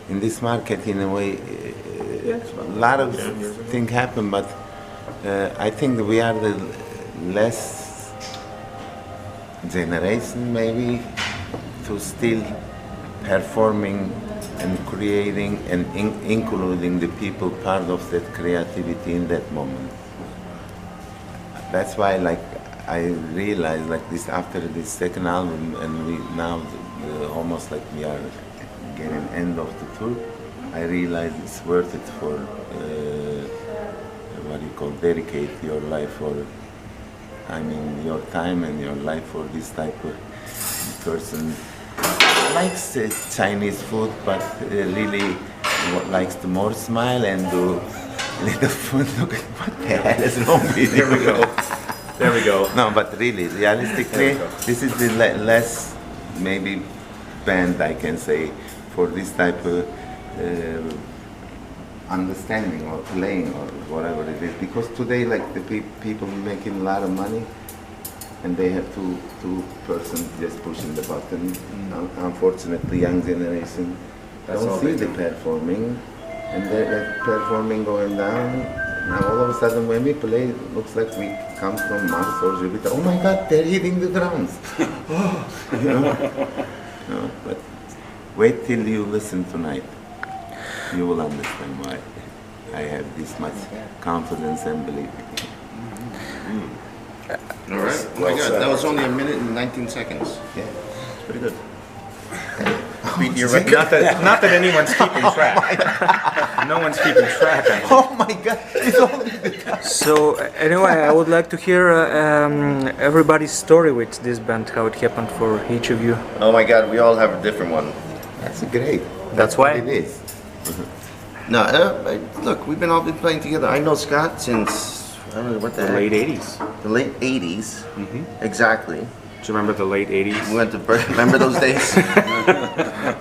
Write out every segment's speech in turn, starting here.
in this market, in a way, a lot of things happen, but I think that we are the less generation, maybe, to still performing and creating and including the people part of that creativity in that moment. That's why, like, I realized, like, this after this second album, and we now almost like we are getting end of the tour. I realized it's worth it for what you call dedicate your life for. I mean, your time and your life for this type of person. Likes Chinese food, but really likes to more smile and do little food. Look at what the hell is wrong with you? There we go. There we go. No, but really, realistically, this is the less maybe band I can say for this type of understanding or playing or whatever it is. Because today, like the people making a lot of money, and they have two person just pushing the button. Unfortunately, young generation don't see the performing, and they're performing going down. Now all of a sudden when we play, it looks like we come from Mars or Jupiter. Oh my God, they're hitting the drums. Oh, you know? No, but wait till you listen tonight. You will understand why I have this much confidence and belief. All right. Oh my God, that was only 1 minute and 19 seconds. Yeah, it's pretty good. Beat your record. Not that anyone's keeping track. No one's keeping track. Oh my God! It's only the So anyway, I would like to hear everybody's story with this band, how it happened for each of you. Oh my God, we all have a different one. That's great. That's why it is. No, look, we've all been playing together. I know Scott since I don't know what the late 80s. The late 80s. Exactly. Do you remember the late 80s? We went to remember those days?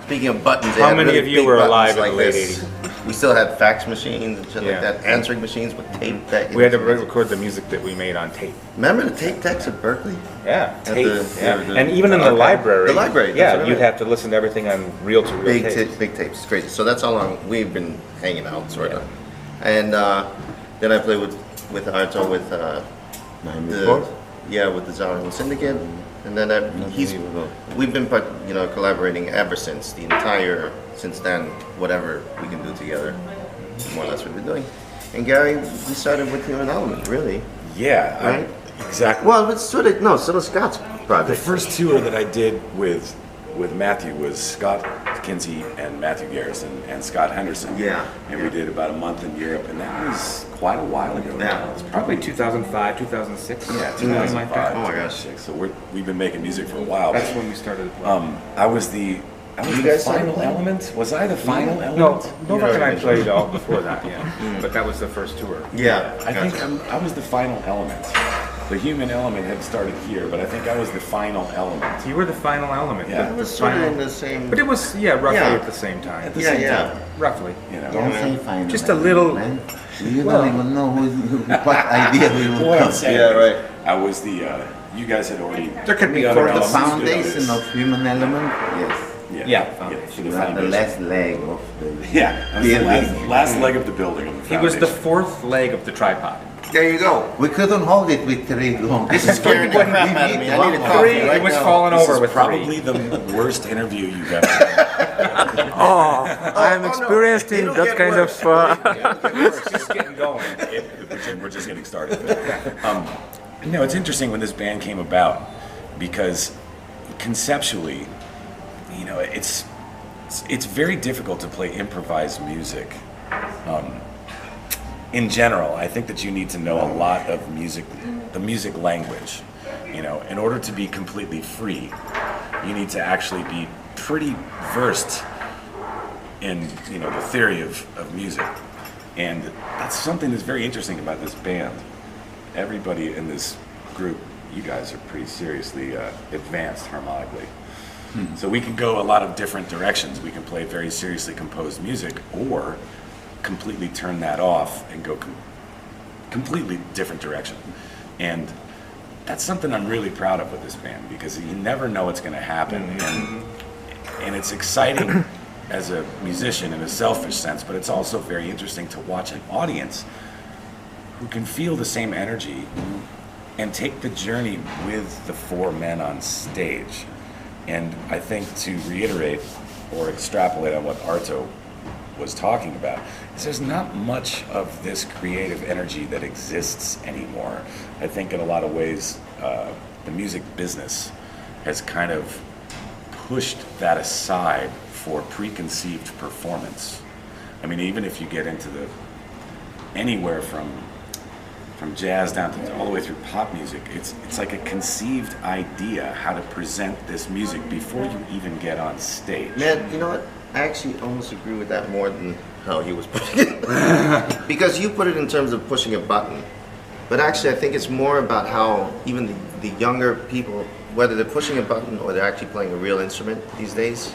Speaking of buttons, how many of you were alive in the late this. 80s? We still had fax machines and shit like that, answering machines with tape deck. We had to record the music that we made on tape. Remember the tape decks at Berkeley? Yeah, tape. The and even in the library. The library. Yeah, you'd have to listen to everything on reel-to-reel tapes. Big tapes. It's crazy. So that's how long we've been hanging out, sort of. And then I played with Arto with with the Zara Syndicate. And then we've been collaborating ever since since then, whatever we can do together, more or less what we've been doing. And Gary, we started with you and Element, really. Yeah, right? Exactly. Well, it's sort of Scott's project. The first tour that I did with Matthew was Scott Kinsey and Matthew Garrison and Scott Henderson. Yeah. And we did about a month in Europe, and that was quite a while ago. Yeah. It's probably 2005, 2006. Yeah, 2005. Like that. Oh my gosh. So we've been making music for a while. That's when we started. I was the final element. Was I the final element? No, Novak and I played all before that. Yeah, but that was the first tour. Yeah, I think I was the final element. The human element had started here, but I think I was the final element. You were the final element. Yeah. It was sort of in the same. But it was roughly at the same time. At the same time. Roughly. You know. Don't say final. Just a little. Man. You don't even know what idea we will What I'm come. saying. Yeah, right. I was the. You guys had already. There could be other for The elements foundation to of human element, yes. For the You are the foundation. last leg of the Yeah, I was the last leg of the building. Of the He was the foundation. fourth leg of the tripod. There you go. We couldn't hold it with three long. This is scaring the crap out of me. I need a coffee Three, right it was now. falling This over is with probably the worst interview you've ever had. Oh, I am experienced in that kind of. It's just getting going. We're just getting started. It's interesting when this band came about because conceptually, it's very difficult to play improvised music. In general, I think that you need to know a lot of music, the music language. In order to be completely free, you need to actually be pretty versed in, the theory of music. And that's something that's very interesting about this band. Everybody in this group, you guys are pretty seriously advanced harmonically. So we can go a lot of different directions. We can play very seriously composed music, or completely turn that off and go completely different direction. And that's something I'm really proud of with this band, because you never know what's going to happen, and it's exciting as a musician in a selfish sense, but it's also very interesting to watch an audience who can feel the same energy and take the journey with the four men on stage. And I think to reiterate or extrapolate on what Arto was talking about, is there's not much of this creative energy that exists anymore. I think in a lot of ways, the music business has kind of pushed that aside for preconceived performance. I mean, even if you get into the anywhere from jazz down to all the way through pop music, it's like a conceived idea how to present this music before you even get on stage. Man, you know what? I actually almost agree with that more than how he was putting it. Because you put it in terms of pushing a button. But actually, I think it's more about how even the younger people, whether they're pushing a button or they're actually playing a real instrument these days,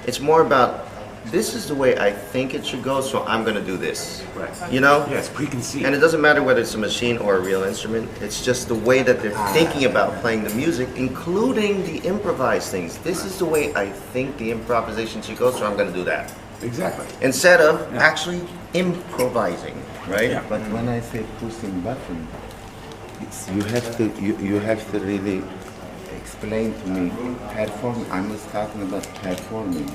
it's more about, this is the way I think it should go, so I'm going to do this. Right. You know? Yeah, it's preconceived. And it doesn't matter whether it's a machine or a real instrument. It's just the way that they're thinking about playing the music, including the improvised things. This is the way I think the improvisation should go, so I'm going to do that. Exactly. Instead of actually improvising, right? Yeah. But when I say pushing button, you have to really explain to me perform. I was talking about performing,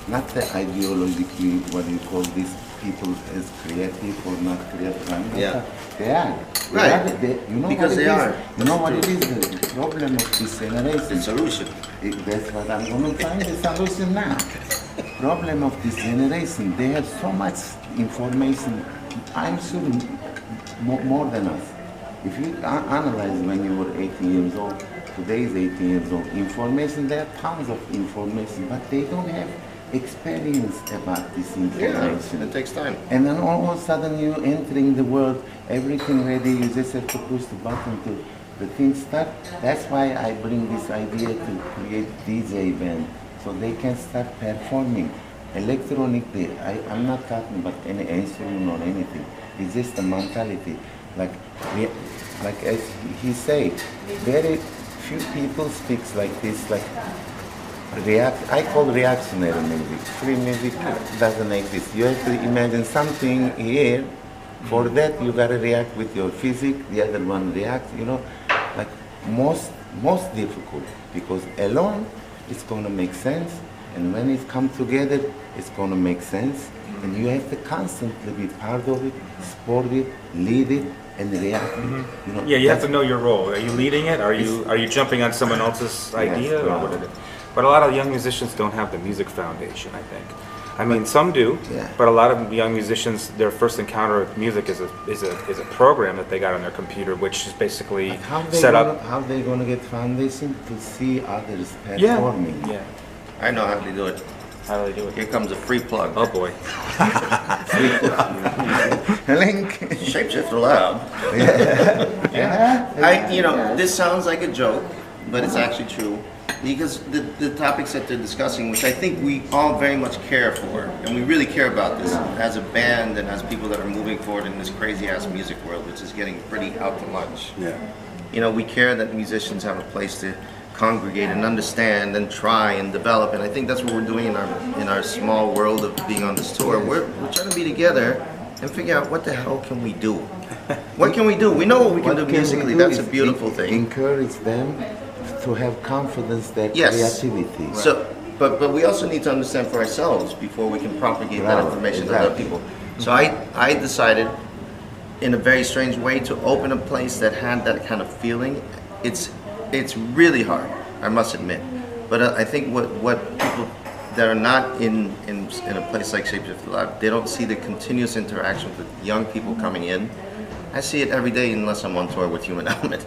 not the ideologically what you call these people as creative or not creative. Yeah. They are. Right. You know Because what they it is? are. You know what it is? The problem of this generation. The solution. That's what I'm going to find the solution now. Problem of this generation, they have so much information, I'm sure more than us. If you analyze when you were 18 years old, today's 18 years old, information, there are tons of information, but they don't have experience about this information. Yeah, it takes time. And then all of a sudden you entering the world, everything ready, you just have to push the button to the thing start. That's why I bring this idea to create DJ band, so they can start performing electronically. I'm not talking about any instrument or anything. It's just a mentality. Like as he said, very few people speaks like this, like I call reactionary music. Free music doesn't exist. You have to imagine something here. For that, you gotta react with your physics. The other one reacts. You know, like most difficult, because alone it's gonna make sense, and when it comes together, it's gonna make sense. And you have to constantly be part of it, support it, lead it, and react. You know, Yeah, you have to know your role. Are you leading it? Are you jumping on someone else's idea? Or what is it? But a lot of young musicians don't have the music foundation, I think. I mean, some do, but a lot of young musicians, their first encounter with music is a program that they got on their computer, which is basically set up. How they gonna get foundation to see others performing? Yeah. I know how to do it. How do they do it? Here comes a free plug. Oh boy. Link. Shapeshifter Lab. This sounds like a joke, but it's actually true. Because the topics that they're discussing, which I think we all very much care for, and we really care about this as a band and as people that are moving forward in this crazy ass music world, which is getting pretty out to lunch. Yeah. You know, we care that musicians have a place to congregate and understand and try and develop, and I think that's what we're doing in our small world of being on this tour. We're trying to be together and figure out what the hell can we do. What can we do? We know what we can do musically. That's a beautiful thing. Encourage them to have confidence, their creativity. So, but we also need to understand for ourselves before we can propagate that information to other people. So I decided, in a very strange way, to open a place that had that kind of feeling. It's really hard, I must admit. But I think what people that are not in a place like Shapeshifter Lab, they don't see the continuous interaction with young people coming in. I see it every day unless I'm on tour with Human Element.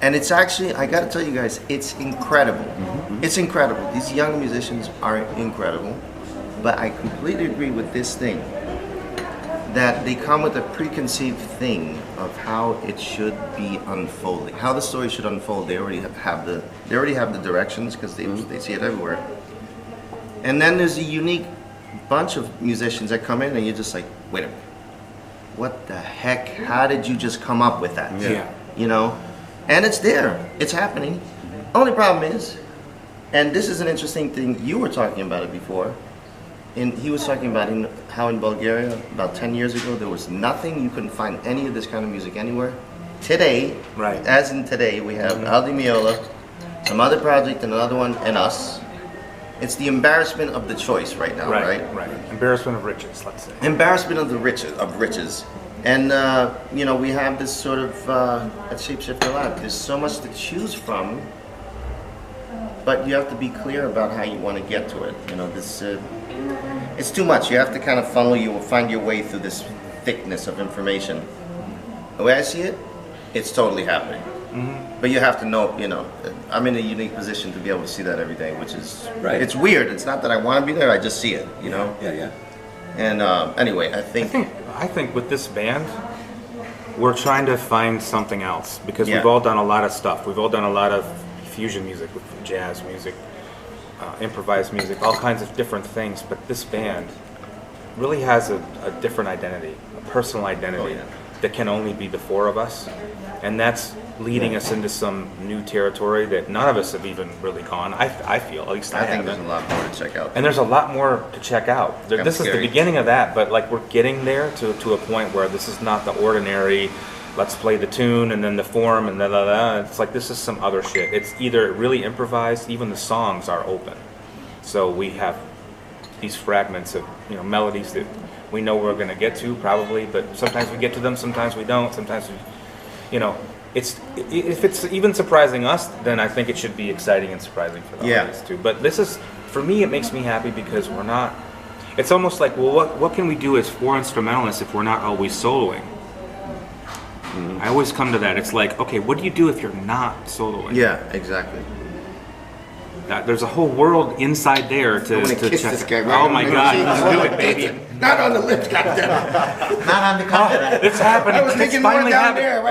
And it's actually, I gotta tell you guys, it's incredible. It's incredible. These young musicians are incredible. But I completely agree with this thing, that they come with a preconceived thing of how it should be unfolding, how the story should unfold. They already have the directions, because they see it everywhere. And then there's a unique bunch of musicians that come in and you're just like, wait a minute, what the heck? How did you just come up with that? Yeah. You know? And it's there. It's happening. Only problem is, and this is an interesting thing, you were talking about it before, he was talking about how in Bulgaria, about 10 years ago, there was nothing. You couldn't find any of this kind of music anywhere. Today, as in today, we have Aldi Meola, some other project and another one, and us. It's the embarrassment of the choice right now, right? Right. Embarrassment of riches, let's say. Embarrassment of the riches. And, you know, we have this sort of, at Shapeshifter Lab, there's so much to choose from, but you have to be clear about how you want to get to it. You know, this, it's too much. You have to kind of find your way through this thickness of information. The way I see it, it's totally happening. But you have to know, you know, I'm in a unique position to be able to see that every day, which is, it's weird. It's not that I want to be there, I just see it, you know? Yeah. And anyway, I think with this band, we're trying to find something else, because we've all done a lot of stuff. We've all done a lot of fusion music, with jazz music, improvised music, all kinds of different things. But this band really has a different identity, a personal identity that can only be the four of us. And that's leading us into some new territory that none of us have even really gone. I feel, at least I think there's a lot more to check out. And there's a lot more to check out. This is the beginning of that, but like we're getting there to a point where this is not the ordinary, let's play the tune and then the form and da. It's like this is some other shit. It's either really improvised, even the songs are open. So we have these fragments of, you know, melodies that we know we're going to get to probably, but sometimes we get to them, sometimes we don't, sometimes we, you know, if it's even surprising us, then I think it should be exciting and surprising for the audience too. But this is, for me, it makes me happy because we're not, it's almost like, well, what can we do as four instrumentalists if we're not always soloing? I always come to that. It's like, okay, what do you do if you're not soloing? Yeah, exactly. There's a whole world inside there to kiss check. this guy Oh my God, let's do it, baby. Not on the lips, goddammit. Not on the continent. It's happening. I was thinking more down there.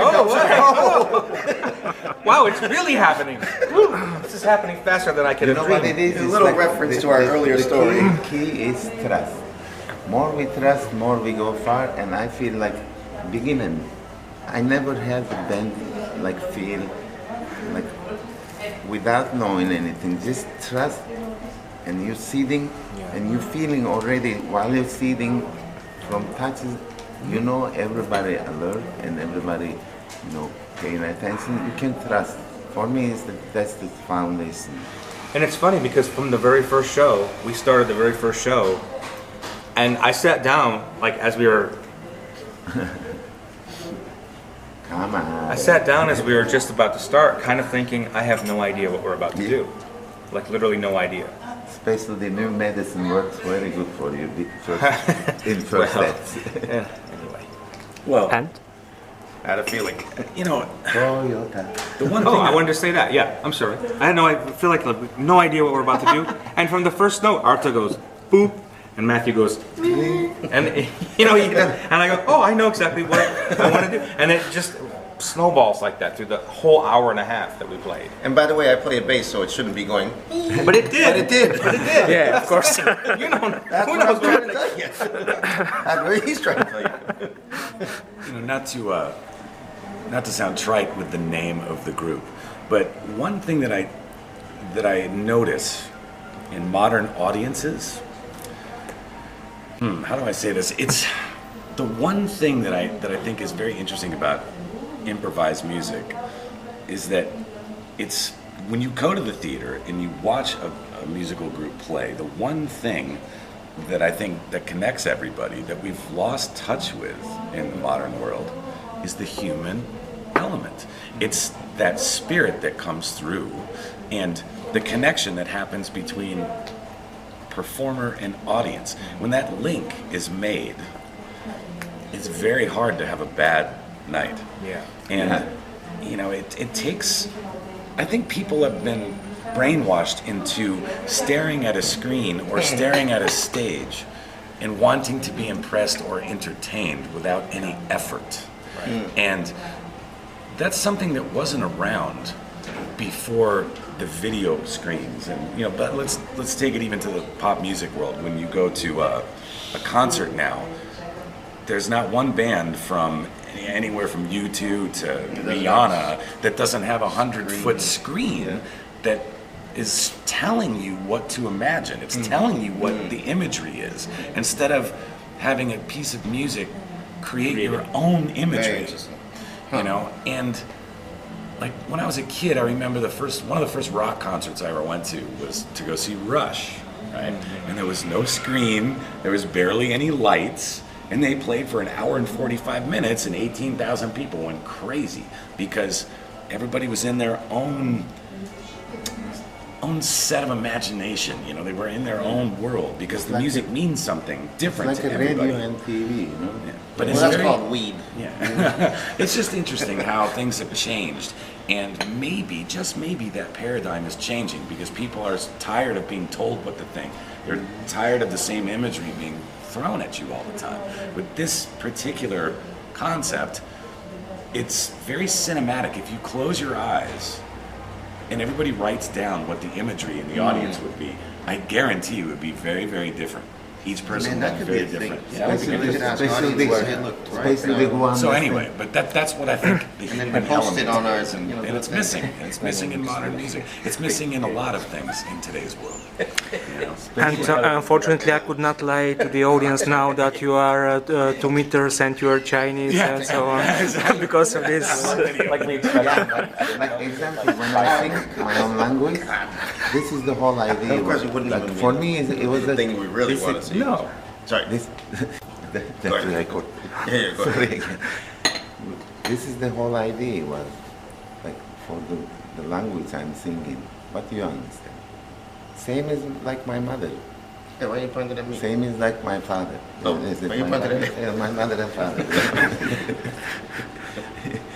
Wow, it's really happening. This is happening faster than I could have dreamed. It is A little reference to our earlier story. The key is trust. More we trust, more we go far, and I feel like beginning. I never had the band like feel like without knowing anything, just trust, and you're seeding, and you're feeling already while you're seeding from touches, you know everybody alert and everybody, you know, paying attention. You can trust. For me, that's the foundation. And it's funny because from the very first show, we started the very first show, and I sat down like as we were. Come on. I sat down as we were just about to start, kind of thinking, I have no idea what we're about to do. Like literally no idea. Especially the new medicine works very good for you in first steps. Yeah, anyway. Well, And? I had a feeling. you know, Toyota. the one thing Oh, I wanted to say that. Yeah, I'm sorry. I feel like no idea what we're about to do. And from the first note, Arto goes, boop, and Matthew goes, and you know, and I go, oh, I know exactly what I want to do. And it just snowballs like that through the whole hour and a half that we played. And by the way, I play a bass, so it shouldn't be going. But it did. But it did. But it did. Yeah, of course. You know, That's who what I'm knows trying to tell you. That's what he's trying to tell you. you know, not to sound trite with the name of the group, but one thing that I notice in modern audiences, how do I say this? It's the one thing that I think is very interesting about improvised music is that it's when you go to the theater and you watch a musical group play, the one thing that I think that connects everybody that we've lost touch with in the modern world is the human element. It's that spirit that comes through and the connection that happens between performer and audience. When that link is made, it's very hard to have a bad night. Yeah. And you know, it takes, I think people have been brainwashed into staring at a screen or staring at a stage and wanting to be impressed or entertained without any effort. Right. And that's something that wasn't around before the video screens. And you know, but let's take it even to the pop music world. When you go to a concert now, there's not one band from anywhere from U2 to Rihanna that doesn't have a 100-foot screen that is telling you what to imagine. It's telling you what the imagery is. Instead of having a piece of music create your own imagery. You know, and like when I was a kid, I remember one of the first rock concerts I ever went to was to go see Rush, right? And there was no screen, there was barely any lights, and they played for an hour and 45 minutes, and 18,000 people went crazy because everybody was in their own set of imagination. You know, they were in their own world because the music means something different to everybody. Radio and TV, you know. Yeah. But it's that's called weed. Yeah. It's just interesting how things have changed, and maybe, just maybe, that paradigm is changing because people are tired of being told what to think. They're tired of the same imagery being thrown at you all the time. With this particular concept, it's very cinematic. If you close your eyes and everybody writes down what the imagery in the audience would be, I guarantee it would be very, very different. Each person would be very different. So anyway, but that's what I think the human element is, and it's missing. It's missing in modern music. It's missing in a lot of things in today's world. You know? And unfortunately, I could not lie to the audience now that you are 2 meters and you are Chinese and so on because of this. Like example, when I sing my own language, this is the whole idea. Of course, you wouldn't even for me, it was the thing we really want to see. No, sorry. This that's ahead. the record. Yeah, go Sorry again. This is the whole idea. Was like for the language I'm singing. What do you understand? Same as like my mother. Yeah, why are you pointing at me? Same as like my father. Oh, Is it why you my pointing at me? Yeah, my mother and father.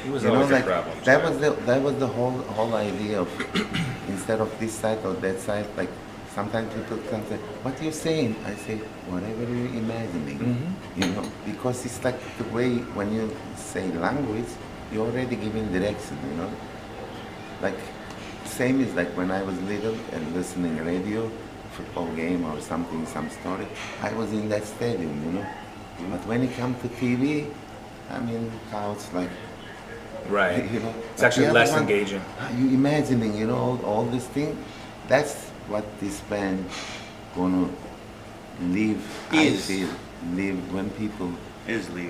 He was You know, always a like problem. that was the whole idea of instead of this side or that side. Like sometimes people can say, "What are you saying?" I say, "Whatever you're imagining." You know, because it's like the way when you say language, you're already giving direction. You know, like same is like when I was little and listening radio, football game or something, some story. I was in that stadium. You know, but when it comes to TV, I mean, how it's like. Right. You know, It's actually the other less one, engaging. You imagining, you know, all this thing. That's what this band gonna live. I feel live when people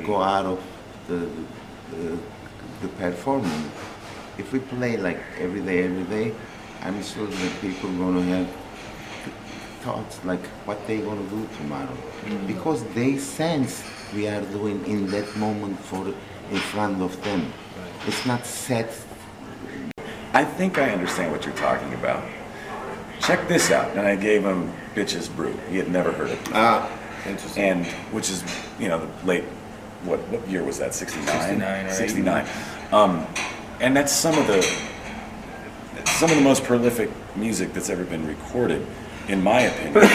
go out of the performance. If we play like every day, I'm sure that people gonna have thoughts like what they gonna do tomorrow, because they sense we are doing in that moment in front of them. It's not set. I think I understand what you're talking about. Check this out. And I gave him Bitches Brew. He had never heard of it. Interesting. And which is, you know, the late, what year was that? 69? 69. And that's some of the most prolific music that's ever been recorded, in my opinion.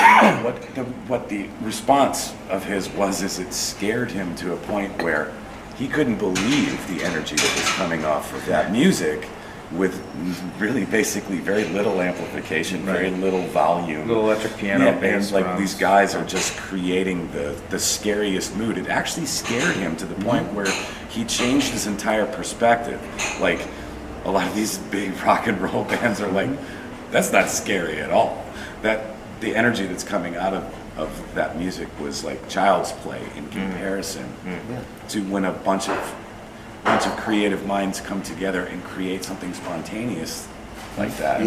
What the response of his was is it scared him to a point where he couldn't believe the energy that was coming off of that music with really basically very little amplification, very little volume. Little electric piano, bass, and like drums. these guys are just creating the scariest mood. It actually scared him to the point where he changed his entire perspective. Like a lot of these big rock and roll bands are like, that's not scary at all. That the energy that's coming out of that music was like child's play in comparison to when a bunch of creative minds come together and create something spontaneous like that.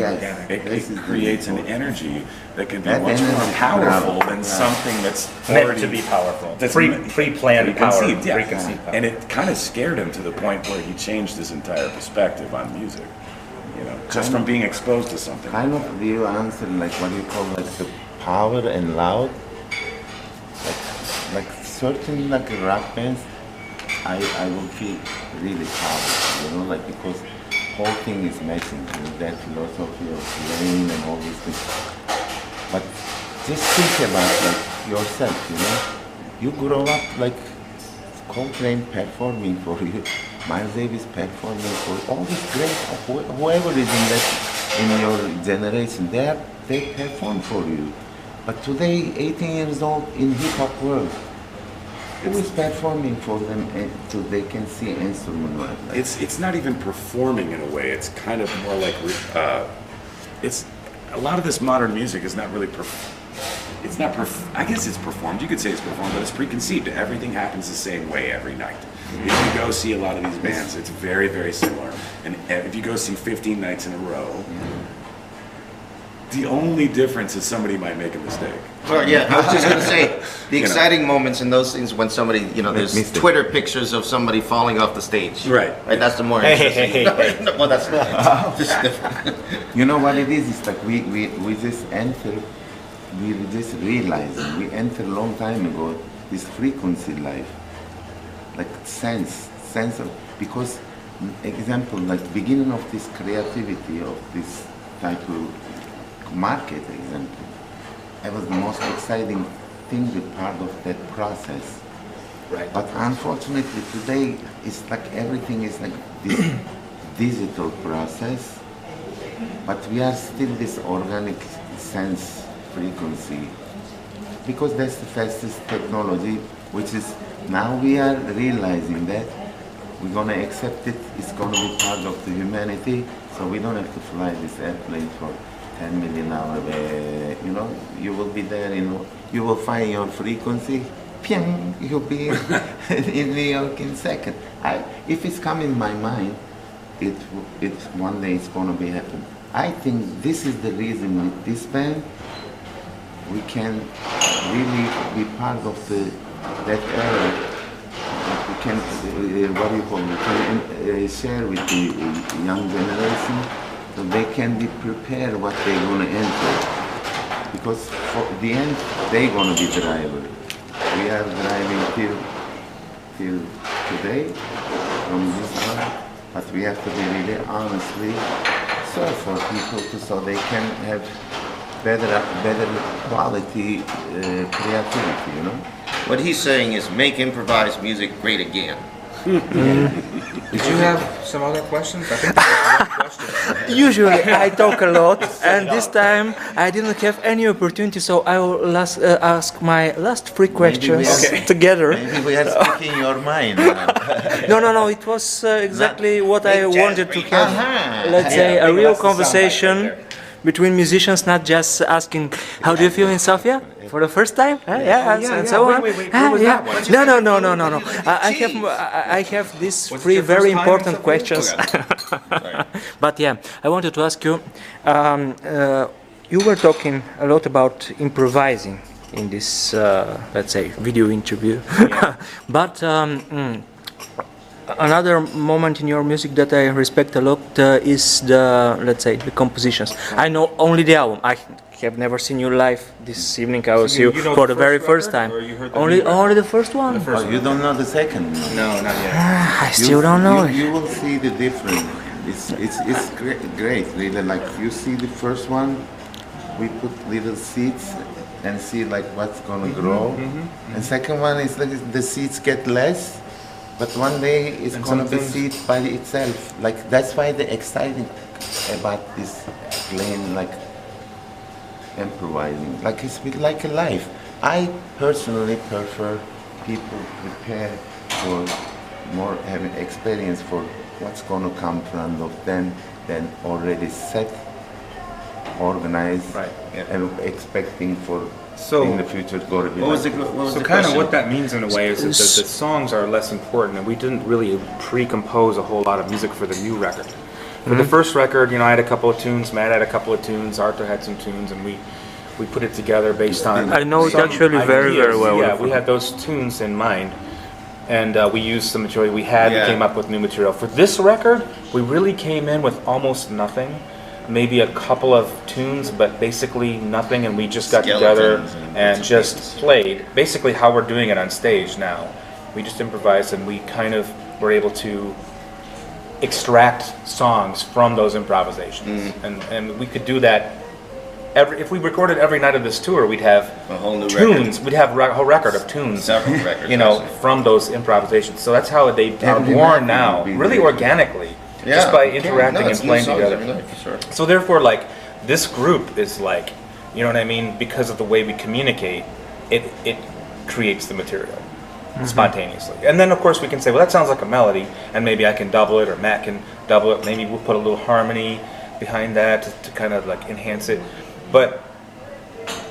It creates an energy that can be much more powerful than something that's Meant to be powerful. That's Pre-planned power. preconceived, yeah. Preconceived power. And it kind of scared him to the point where he changed his entire perspective on music. You know, just from being exposed to something. Kind of you answer like what you call like the power and loud. Like certain like rock bands, I will feel really powerful, you know, like because whole thing is matching, you know, that philosophy of rain and all these things. But just think about like yourself, you know. You grow up like Coltrane performing for you, Miles Davis performing for you, all these great whoever is in your generation, they perform for you. But today, 18 years old in hip-hop world, who is performing for them so they can see instrument like It's not even performing in a way. It's kind of more like it's a lot of this modern music is not really I guess it's performed. You could say it's performed, but it's preconceived. Everything happens the same way every night. If you go see a lot of these bands, it's very, very similar. And if you go see 15 nights in a row, the only difference is somebody might make a mistake. Well, yeah, I was just going to say, the exciting moments in those things when somebody, there's Twitter pictures of somebody falling off the stage. Right. That's the more interesting. Well, that's just different. You know what it is? It's like we just enter, we just realizing, we entered a long time ago, this frequency life. Like sense of, because, example, like beginning of this creativity of this type of market, example, it was the most exciting thing, the part of that process. Right. But unfortunately today, it's like everything is like this digital process, but we are still this organic sense frequency, because that's the fastest technology, which is now we are realizing that we're gonna accept it, it's gonna be part of the humanity, so we don't have to fly this airplane for 10 million hours, you will be there, you will find your frequency, piang, you'll be in New York in a second. If it's come in my mind, it's one day it's gonna be happen. I think this is the reason with this band, we can really be part of that era. We can, share with the young generation, so they can be prepared what they're going to enter. Because for the end, they're going to be driver. We are driving till today from this one, but we have to be really honestly serve for people so they can have better quality creativity, What he's saying is make improvised music great again. Did you have some other questions? I think there was one question. Usually I talk a lot, and this time I didn't have any opportunity, so I will ask my last three questions together. Maybe we are speaking your mind. No, it was exactly what I wanted to have. Let's say a real conversation between musicians, not just asking, how do you feel in Sofia? For the first time? And so on. Wait, what was that one? No. I have these three very important questions. But yeah, I wanted to ask you, you were talking a lot about improvising in this, let's say, video interview. But another moment in your music that I respect a lot is the compositions. I know only the album. I have never seen you live. This evening I was you for the very first time. Only the first one. You don't know the second? No, not yet. I still don't know it. You will see the difference. It's great, really. Like you see the first one, we put little seeds and see like what's gonna grow. And second one is like the seeds get less. But one day it's going to be seed by itself. Like that's why the exciting about this playing, like improvising. Like it's like a life. I personally prefer people prepare for more having experience for what's going to come from of them than already set, organized, and expecting for. In the future, it's going to be. So kind of what that means in a way is that the songs are less important, and we didn't really pre-compose a whole lot of music for the new record. For the first record, I had a couple of tunes, Matt had a couple of tunes, Arto had some tunes, and we put it together based on. I know it actually very well. Yeah, we had those tunes in mind, and we used some material we had and came up with new material. For this record, we really came in with almost nothing. Maybe a couple of tunes, but basically nothing, and we just got together and just played. Basically how we're doing it on stage now. We just improvised, and we kind of were able to extract songs from those improvisations. And we could do that if we recorded every night of this tour, we'd have a whole new tunes. Record. We'd have a whole record of tunes. Several records. From those improvisations. So that's how they are born now, really organically. Just by interacting and playing together. Night, for sure. So therefore, like, this group is like, because of the way we communicate, it creates the material spontaneously. And then, of course, we can say, well, that sounds like a melody, and maybe I can double it, or Matt can double it, maybe we'll put a little harmony, behind that to kind of like enhance it. But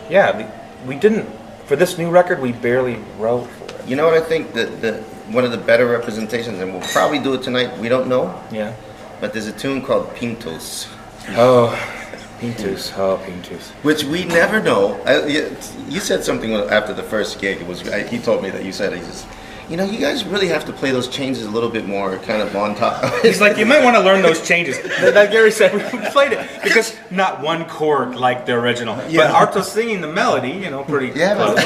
yeah, we didn't, for this new record, we barely wrote for it. You know what I think that one of the better representations, and we'll probably do it tonight, we don't know. Yeah. But there's a tune called Pintos. Oh, Pintos. Oh, Pintos. Which we never know. You said something after the first gig. He told me that you said, you know, you guys really have to play those changes a little bit more kind of on top. He's like, you might want to learn those changes. Like Gary said, we played it because not one chord like the original. Yeah. But Arto's singing the melody, you know, pretty close.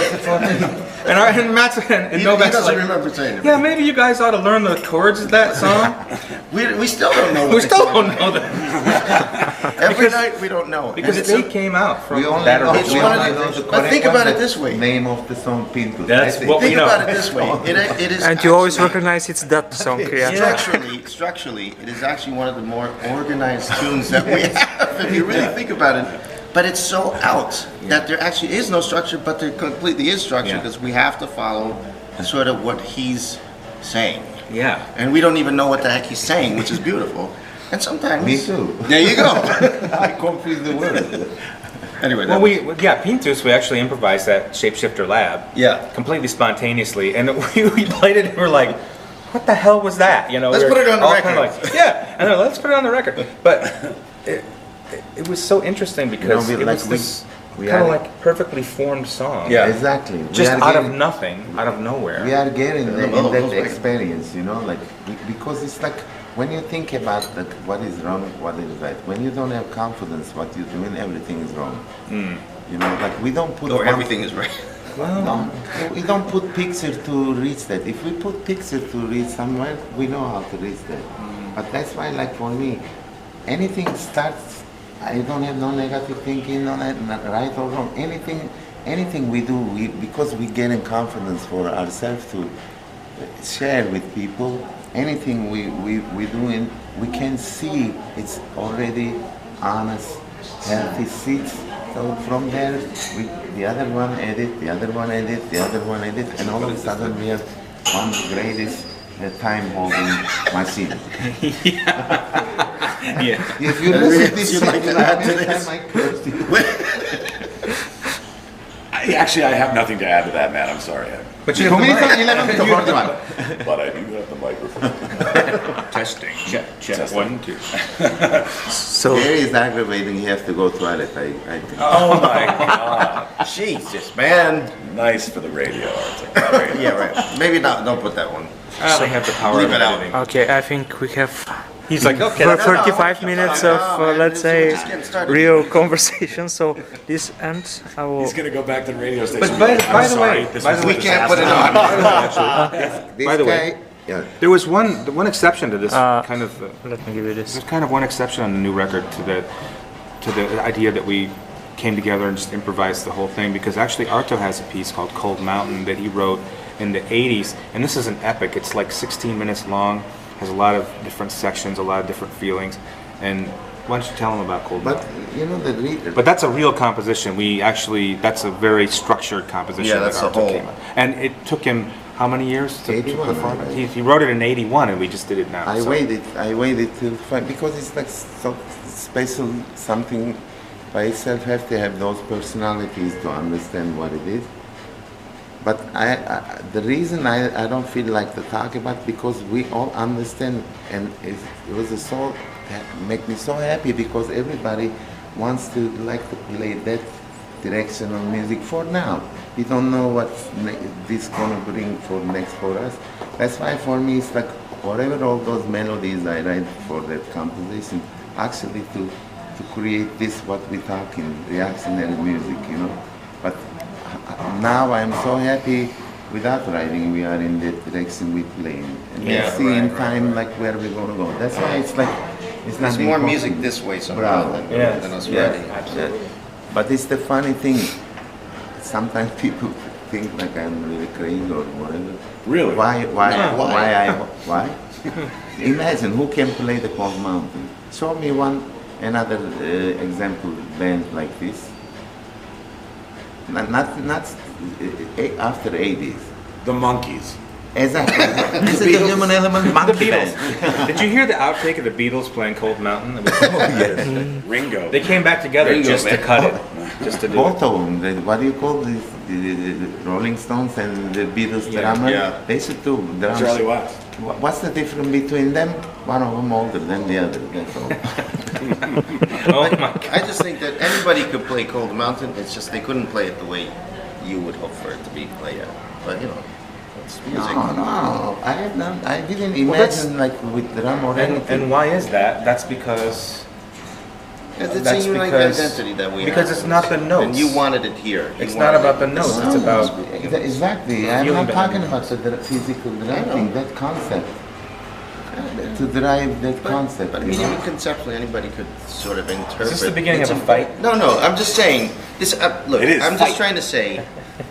And Matt's and Novak's doesn't like, remember saying it. Yeah, maybe you guys ought to learn the chords of that song. we still don't know. We still don't know that. Every night we don't know. Because they came out from that original. But think about it this way. Name of the song Pintos. That's what we know. Think about it this way. It is and you always recognize it's that song, yeah. Structurally, it is actually one of the more organized tunes that we have, if you really think about it. But it's so out that there actually is no structure, but there completely is structure because we have to follow sort of what he's saying. Yeah. And we don't even know what the heck he's saying, which is beautiful. And sometimes... Me too. There you go. I confuse the words. Anyway, Pintos, we actually improvised that Shapeshifter Lab. Yeah. Completely spontaneously. And we played it and we're like, what the hell was that? You know, let's put it on the record. Kind of like, yeah, and let's put it on the record. But it was so interesting because it was this kind of like perfectly formed song. Yeah, exactly. Just out of nothing, out of nowhere. We are getting in that experience, you know, like because it's like when you think about what is wrong, what is right. When you don't have confidence, what you're doing, everything is wrong. You know, like we don't put. Or everything is right. Well, no, we don't put picture to reach that. If we put picture to reach somewhere, we know how to reach that. But that's why, like for me, anything starts. I don't have no negative thinking, no right or wrong. Anything we do, because we gain confidence for ourselves to share with people. Anything we do, we can see it's already honest, healthy seeds. So from there, the other one edit, the other one edit, the other one edit, and all of a sudden we have one greatest time-holding machine. Yeah. If you listen to this, like to add to this? Actually, I have nothing to add to that, man. I'm sorry. But you have But I do have the microphone. Testing. Check. Testing. 1, 2. So Gary is aggravating. He has to go to the toilet. I think. Oh my God. Jesus, man. Nice for the radio, Arto. Yeah, right. Maybe not. Don't put that one. They have the power Leave of it out. editing. Okay, I think we have He's like, okay, for that's 35 minutes of, let's say, just getting started. real conversation. So this ends our... He's gonna go back to the radio station. But by the way, We can't put it on. By the way, yeah. there was one exception to this kind of. Let me give you this. There's kind of one exception on the new record to the idea that we came together and just improvised the whole thing, because actually Arto has a piece called Cold Mountain that he wrote in the 80s, and this is an epic. It's like 16 minutes long, has a lot of different sections, a lot of different feelings, and why don't you tell him about Cold Mountain? But you know But that's a real composition. That's a very structured composition. Yeah, that's that the Arto whole. came up. And it took him how many years to 81, perform it? right? He wrote it in 81, and we just did it now. I waited till find, because it's like so special, something by itself have to have those personalities to understand what it is. But the reason I don't feel like to talk about, because we all understand, and it was make me so happy, because everybody wants to like to play that direction of music for now. We don't know what this gonna bring for next for us. That's why for me it's like whatever all those melodies I write for that composition, actually to create this what we talk in reactionary music, you know. But now I'm so happy without writing we are in the direction we play, and we'll see in time like where we're gonna go. That's why it's like it's not There's more music this way somehow than us writing. Absolutely. But it's the funny thing. Sometimes people think like I'm really crazy or whatever. Really? Why? Imagine who can play the Cold Mountain. Show me another example band like this. Not after 80s. The Monkees. Exactly. This is the human element The monkey Beatles. band. Did you hear the outtake of the Beatles playing Cold Mountain? It was Ringo. They came back together Ringo, just to man. cut it, just to do Both it. of them. What do you call this? The Rolling Stones and the Beatles Yeah, drummer? yeah. They should do drums. Charlie Watts. What's the difference between them? One of them older than the other. That's all. Oh my God. I just think that anybody could play Cold Mountain. It's just they couldn't play it the way you would hope for it to be played. But you know, it's music. No, I didn't that's- imagine like with drum or anything. And why is that? That's because It's That's a unique because- identity that we because have. it's not the notes. And you wanted it here. You It's not wanted about it the this notes. way. It's about Exactly. I'm feeling not better. talking about the physical driving, that concept. To drive that concept. But I you mean, know? even conceptually, anybody could sort of interpret. Is this the beginning It's of a fight? No, no. I'm just saying. This. Look, It is. I'm just trying to say.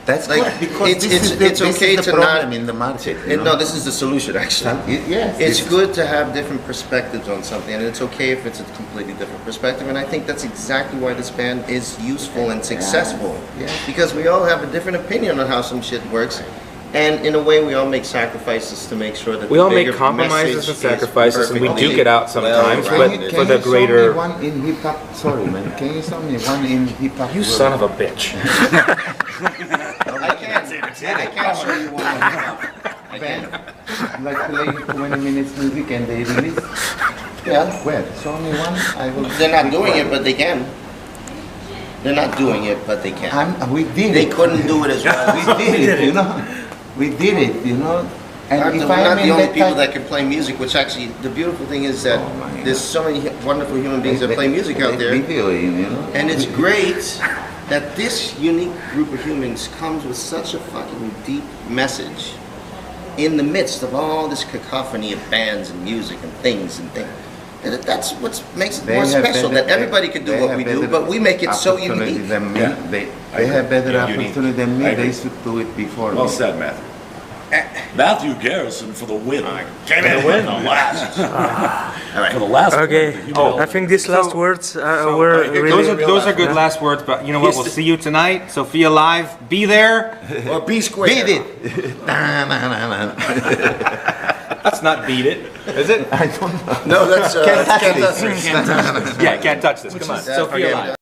That's Like, good because it's- this is the, it's this okay is the to problem not- in the market. you No, know? this is the solution actually. Yes. It's this is- good to have different perspectives on something, and it's okay if it's a completely different perspective. And I think that's exactly why this band is useful and successful, Yeah. because we all have a different opinion on how some shit works, and in a way, we all make sacrifices to make sure that we the all make bigger compromises message and is sacrifices, and we perfectly duke it out sometimes, well-rounded. but for the Can you show greater. me one in hip hop? Sorry, man. Can you show me one in hip hop? You son of a bitch. I can't show you one. I can't. Like play 20 minutes music and they release. Yeah. Where? Show me one. I will. They're not doing it, but they can. They're not doing it, but they can. We did They it. couldn't do it as well. We did it. You know. We did it. You know. And We're if not I'm the in only that people type- that can play music, which actually, the beautiful thing is that Oh my there's so many wonderful human beings that play music out there. Videoing, you know. And it's great that this unique group of humans comes with such a fucking deep message in the midst of all this cacophony of bands and music and things. And that's what makes it They more have special, better- that everybody can do they what have we do, better but we make it so opportunity unique. Than me. Yeah. They have better Yeah, unique. opportunity than me. I agree. They should do it before Well me. said, Matthew. Matthew Garrison for the win. Came in the last. All right. For the last. Okay. win, the human I think these last words were really. Those are good last words, but you know what? We'll see you tonight. Sophia Live. Be there. Or B squared. Beat it. Nah, nah, nah, nah. That's not beat it, is it? I don't know. No, that's Can't touch Ken this. Tucker. Yeah, can't touch this. Come on. Yeah, Sophia forget Live. it.